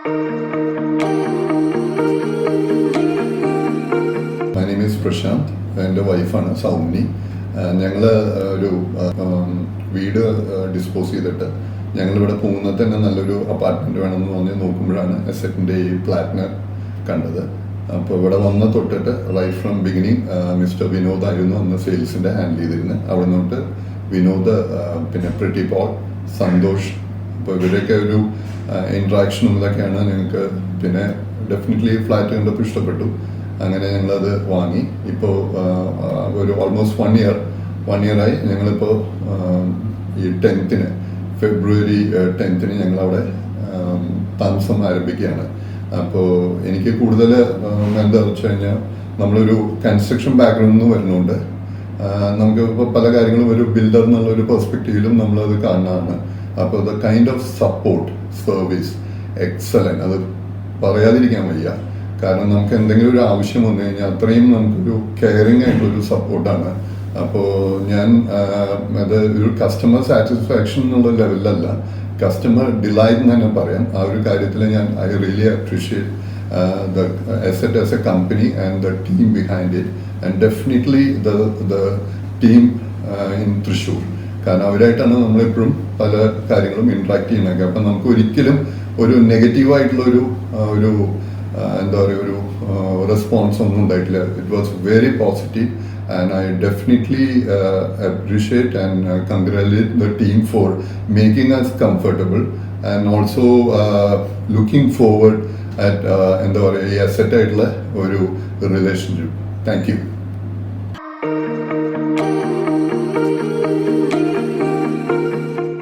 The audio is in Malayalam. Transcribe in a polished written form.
My name is Prashant. എൻ്റെ വൈഫാണ് സൗമിനി. ഞങ്ങൾ ഒരു വീട് ഡിസ്പോസ് ചെയ്തിട്ട് ഞങ്ങളിവിടെ പോകുന്നത് തന്നെ നല്ലൊരു അപ്പാർട്ട്മെൻറ്റ് വേണമെന്ന് തോന്നി നോക്കുമ്പോഴാണ് എസെറ്റിൻ്റെ ഈ ഫ്ലാറ്റിന് കണ്ടത്. അപ്പോൾ ഇവിടെ വന്ന് തൊട്ടിട്ട് right from beginning mister Vinod ആയിരുന്നു അന്ന് സെയിൽസിൻ്റെ ഹാൻഡിൽ ചെയ്തിരുന്നത്. അവിടെ നിന്നിട്ട് വിനോദ്, പിന്നെ പ്രിറ്റി പോൾ, സന്തോഷ്, അപ്പോൾ ഇവരൊക്കെ ഒരു ഇൻട്രാക്ഷനും ഇതൊക്കെയാണ് ഞങ്ങൾക്ക്. പിന്നെ ഡെഫിനറ്റ്ലി ഫ്ലാറ്റ് കണ്ടപ്പോൾ ഇഷ്ടപ്പെട്ടു. അങ്ങനെ ഞങ്ങളത് വാങ്ങി. ഇപ്പോൾ ഒരു ഓൾമോസ്റ്റ് 1 ഇയറായി. ഞങ്ങളിപ്പോൾ ഈ 10th ഫെബ്രുവരി 10th ഞങ്ങളവിടെ താമസം ആരംഭിക്കുകയാണ്. അപ്പോൾ എനിക്ക് കൂടുതൽ എന്താ വെച്ച് കഴിഞ്ഞാൽ നമ്മളൊരു കൺസ്ട്രക്ഷൻ ബാക്ക്ഗ്രൗണ്ടിൽ നിന്ന് വരുന്നതുകൊണ്ട് നമുക്ക് ഇപ്പോൾ പല കാര്യങ്ങളും ഒരു ബിൽഡർ എന്നുള്ളൊരു പെർസ്പെക്റ്റീവിലും നമ്മളത് കാണുന്നതാണ്. അപ്പോൾ the kind of support service excellent, അത് പറയാതിരിക്കാൻ വയ്യ. കാരണം നമുക്ക് എന്തെങ്കിലും ഒരു ആവശ്യം വന്നു കഴിഞ്ഞാൽ അത്രയും നമുക്കൊരു കെയറിങ് ആയിട്ടുള്ളൊരു സപ്പോർട്ടാണ്. അപ്പോൾ ഞാൻ അത് ഒരു കസ്റ്റമർ സാറ്റിസ്ഫാക്ഷൻ എന്നുള്ള ലെവലിലല്ല, കസ്റ്റമർ ഡിലൈറ്റ് എന്ന് തന്നെ പറയാം. ആ ഒരു കാര്യത്തിൽ I really appreciate the asset as A company and the team behind it, and definitely the team in Thrissur. കാരണം അവരായിട്ടാണ് നമ്മളെപ്പോഴും പല കാര്യങ്ങളും ഇൻട്രാക്ട് ചെയ്യുന്നത്. അപ്പം നമുക്ക് ഒരിക്കലും ഒരു നെഗറ്റീവായിട്ടുള്ളൊരു എന്താ പറയുക, ഒരു റെസ്പോൺസ് ഒന്നും ഉണ്ടായിട്ടില്ല. It was very positive, and I definitely appreciate and congratulate the team for making us comfortable and also looking forward at എന്താ പറയുക ഈ അസെറ്റ് ആയിട്ടുള്ള ഒരു റിലേഷൻഷിപ്പ്. Thank you.